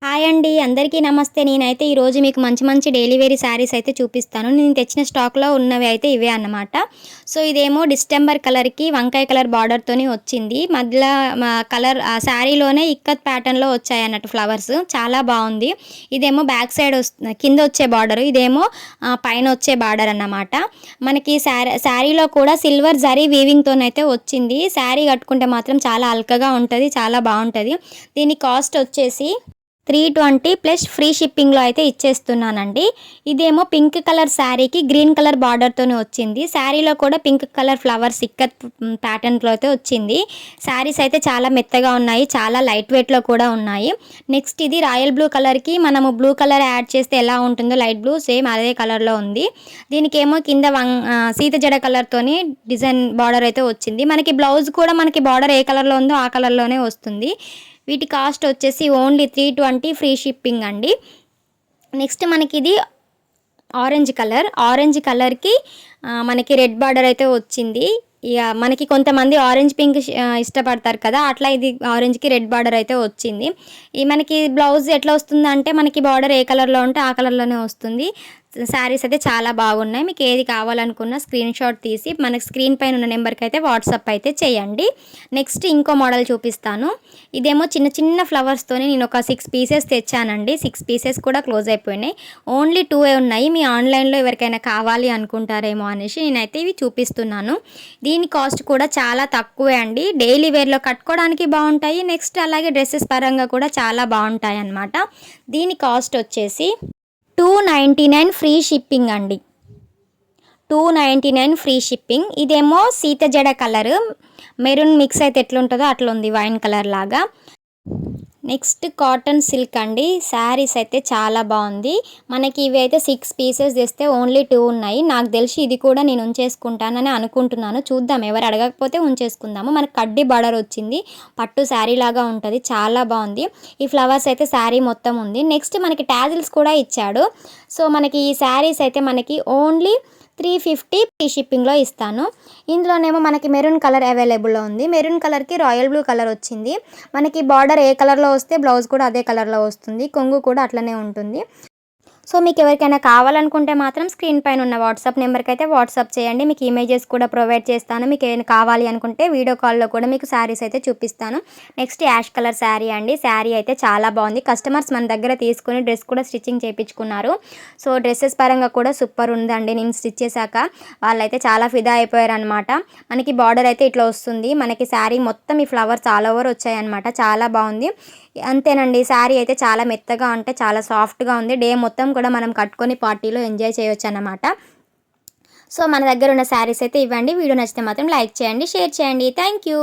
Hi అండి. అందరికీ నమస్తే. నేనైతే ఈరోజు మీకు మంచి మంచి డైలీ వేర్ శారీస్ అయితే చూపిస్తాను. నేను తెచ్చిన స్టాక్‌లో ఉన్నవి అయితే ఇవే అన్నమాట. సో, ఇదేమో డిస్టెంబర్ కలర్‌కి వంకాయ కలర్ బార్డర్‌తోని వచ్చింది. మధ్యల కలర్ శారీలోనే ఇక్కత్ ప్యాటర్న్‌లో వచ్చాయన్నట్టు ఫ్లవర్స్. చాలా బావుంది. ఇదేమో బ్యాక్ సైడ్ కింద వచ్చే బార్డర్. ఇదేమో పైన వచ్చే బార్డర్ అన్నమాట. మనకి శారీలో కూడా సిల్వర్ జరీ వీవింగ్‌తోనైతే వచ్చింది. శారీ కట్టుకుంటే మాత్రం చాలా అల్కగా ఉంటది. చాలా బావుంటది. దీని కాస్ట్ వచ్చేసి 320 ప్లస్ ఫ్రీ షిప్పింగ్‌లో అయితే ఇచ్చేస్తున్నానండి. ఇదేమో పింక్ కలర్ శారీకి గ్రీన్ కలర్ బార్డర్‌తోనే వచ్చింది. శారీలో కూడా పింక్ కలర్ ఫ్లవర్స్ ఇక్కత్ ప్యాటర్న్‌లో అయితే వచ్చింది. శారీస్ అయితే చాలా మెత్తగా ఉన్నాయి. చాలా లైట్ వెయిట్‌లో కూడా ఉన్నాయి. నెక్స్ట్ ఇది రాయల్ బ్లూ కలర్‌కి మనము బ్లూ కలర్ యాడ్ చేస్తే ఎలా ఉంటుందో లైట్ బ్లూ సేమ్ అదే కలర్‌లో ఉంది. దీనికేమో కింద సీత జడ కలర్‌తోని డిజైన్ బార్డర్ అయితే వచ్చింది. మనకి బ్లౌజ్ కూడా మనకి బార్డర్ ఏ కలర్‌లో ఉందో ఆ కలర్‌లోనే వస్తుంది. వీటి కాస్ట్ వచ్చేసి ఓన్లీ 320 ఫ్రీ షిప్పింగ్ అండి. నెక్స్ట్ మనకిది ఆరెంజ్ కలర్‌కి మనకి రెడ్ బార్డర్ అయితే వచ్చింది. ఇక మనకి కొంతమంది ఆరెంజ్ పింక్ ఇష్టపడతారు కదా, అట్లా ఇది ఆరెంజ్‌కి రెడ్ బార్డర్ అయితే వచ్చింది. ఈ మనకి బ్లౌజ్ ఎట్లా వస్తుందంటే మనకి బార్డర్ ఏ కలర్‌లో ఉంటే ఆ కలర్‌లోనే వస్తుంది. శారీస్ అయితే చాలా బాగున్నాయి. మీకు ఏది కావాలనుకున్న స్క్రీన్ షాట్ తీసి మనకి స్క్రీన్ పైన ఉన్న నెంబర్కి అయితే వాట్సాప్ అయితే చేయండి. నెక్స్ట్ ఇంకో మోడల్ చూపిస్తాను. ఇదేమో చిన్న చిన్న ఫ్లవర్స్తోని నేను ఒక 6 పీసెస్ తెచ్చానండి. 6 పీసెస్ కూడా క్లోజ్ అయిపోయినాయి. ఓన్లీ 2 ఉన్నాయి. మీ ఆన్లైన్లో ఎవరికైనా కావాలి అనుకుంటారేమో అనేసి నేనైతే ఇవి చూపిస్తున్నాను. దీని కాస్ట్ కూడా చాలా తక్కువే అండి. డైలీ వేర్లో కట్టుకోవడానికి బాగుంటాయి. నెక్స్ట్ అలాగే డ్రెస్సెస్ పరంగా కూడా చాలా బాగుంటాయి అన్నమాట. దీని కాస్ట్ వచ్చేసి 299 ఫ్రీ షిప్పింగ్ అండి. 299 ఫ్రీ షిప్పింగ్. ఇదేమో సీత జడ కలర్ మెరూన్ మిక్స్ అయితే ఎట్లుంటుందో అట్లా ఉంది, వైన్ కలర్ లాగా. నెక్స్ట్ కాటన్ సిల్క్ అండి. శారీస్ అయితే చాలా బాగుంది. మనకి ఇవి అయితే 6 పీసెస్ తెస్తే ఓన్లీ 2 ఉన్నాయి. నాకు తెలిసి ఇది కూడా నేను ఉంచేసుకుంటానని అనుకుంటున్నాను. చూద్దాం, ఎవరు అడగకపోతే ఉంచేసుకుందాము. మనకి కడ్డీ బార్డర్ వచ్చింది. పట్టు శారీ లాగా ఉంటుంది. చాలా బాగుంది. ఈ ఫ్లవర్స్ అయితే శారీ మొత్తం ఉంది. నెక్స్ట్ మనకి టాజిల్స్ కూడా ఇచ్చాడు. సో మనకి ఈ శారీస్ అయితే మనకి ఓన్లీ 350 ఫ్రీ షిప్పింగ్లో ఇస్తాను. ఇందులోనేమో మనకి మెరూన్ కలర్ అవైలబుల్లో ఉంది. మెరూన్ కలర్కి రాయల్ బ్లూ కలర్ వచ్చింది. మనకి బార్డర్ ఏ కలర్లో వస్తే బ్లౌజ్ కూడా అదే కలర్లో వస్తుంది. కొంగు కూడా అట్లనే ఉంటుంది. సో మీకు ఎవరికైనా కావాలనుకుంటే మాత్రం స్క్రీన్ పైన ఉన్న వాట్సాప్ నెంబర్కి అయితే వాట్సాప్ చేయండి. మీకు ఇమేజెస్ కూడా ప్రొవైడ్ చేస్తాను. మీకు ఏమైనా కావాలి అనుకుంటే వీడియో కాల్లో కూడా మీకు శారీస్ అయితే చూపిస్తాను. నెక్స్ట్ యాష్ కలర్ శారీ అండి. శారీ అయితే చాలా బాగుంది. కస్టమర్స్ మన దగ్గర తీసుకుని డ్రెస్ కూడా స్టిచ్చింగ్ చేయించుకున్నారు. సో డ్రెస్సెస్ పరంగా కూడా సూపర్ ఉందండి. నేను స్టిచ్ చేశాక వాళ్ళైతే చాలా ఫిదా అయిపోయారు అనమాట. మనకి బార్డర్ అయితే ఇట్లా వస్తుంది. మనకి శారీ మొత్తం ఈ ఫ్లవర్స్ ఆల్ ఓవర్ వచ్చాయన్నమాట. చాలా బాగుంది. అంతేనండి. శారీ అయితే చాలా మెత్తగా అంటే చాలా సాఫ్ట్గా ఉంది. డే మొత్తం కూడా మనం కట్టుకొని పార్టీలో ఎంజాయ్ చేయొచ్చు అన్నమాట. సో మన దగ్గర ఉన్న శారీస్ అయితే ఇవ్వండి. వీడియో నచ్చితే మాత్రం లైక్ చేయండి, షేర్ చేయండి. Thank you.